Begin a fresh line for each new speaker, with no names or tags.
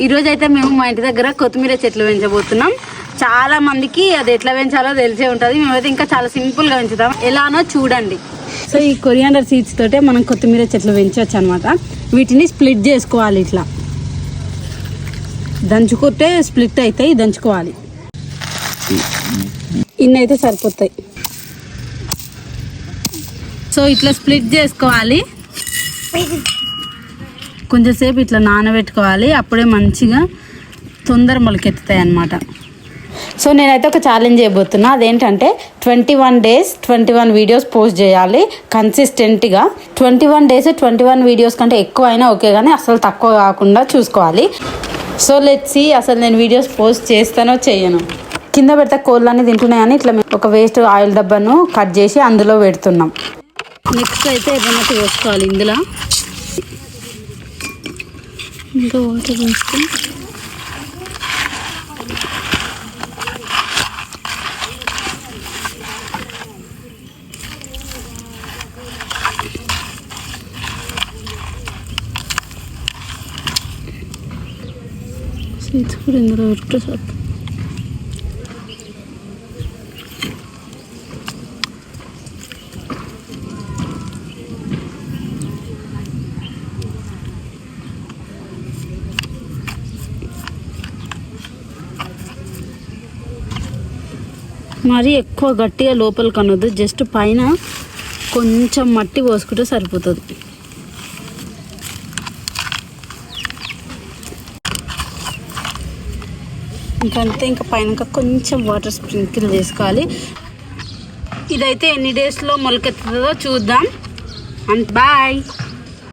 ఈరోజు అయితే మేము మా ఇంటి దగ్గర కొత్తిమీర చెట్లు పెంచబోతున్నాం. చాలా మందికి అది ఎట్లా పెంచాలో తెలిసే ఉంటుంది. మేమైతే ఇంకా చాలా సింపుల్గా పెంచుతాం. ఎలానో చూడండి. సో ఈ కొరియాండర్ సీడ్స్ తోటే మనం కొత్తిమీర చెట్లు పెంచవచ్చు అనమాట. వీటిని స్ప్లిట్ చేసుకోవాలి. ఇట్లా దంచుకుంటే స్ప్లిట్ అవుతాయి. దంచుకోవాలి. ఇన్ని అయితే సరిపోతాయి. సో ఇట్లా స్ప్లిట్ చేసుకోవాలి. కొంచెంసేపు ఇట్లా నానబెట్టుకోవాలి. అప్పుడే మంచిగా తొందర మొలకెత్తుతాయి అన్నమాట. సో నేనైతే ఒక ఛాలెంజ్ చేయబోతున్నా. అదేంటంటే 21 days 21 వీడియోస్ పోస్ట్ చేయాలి కన్సిస్టెంట్గా. 21 days 21 వీడియోస్ కంటే ఎక్కువ అయినా ఓకే, కానీ అసలు తక్కువ కాకుండా చూసుకోవాలి. సో లెట్స్ సీ అసలు నేను వీడియోస్ పోస్ట్ చేస్తానో చెయ్యను. కింద పెడితే కోళ్ళన్నీ తింటున్నాయని ఇట్లా ఒక వేస్ట్ ఆయిల్ డబ్బాను కట్ చేసి అందులో పెడుతున్నాం. నెక్స్ట్ అయితే ఏదైనా వేసుకోవాలి. ఇందులో ఇంకా వాటర్ వేసుకొని సీడ్స్ కూడా ఇందులో పెట్టు సార్. మరి ఎక్కువ గట్టిగా లోపల కనొద్దు. జస్ట్ పైన కొంచెం మట్టి పోసుకుంటే సరిపోతుంది. ఇంకంతే. ఇంకా పైన కొంచెం వాటర్ స్ప్రింకిల్ చేసుకోవాలి. ఇదైతే ఎన్ని డేస్లో మొలకెత్తుతుందో చూద్దాం. And bye.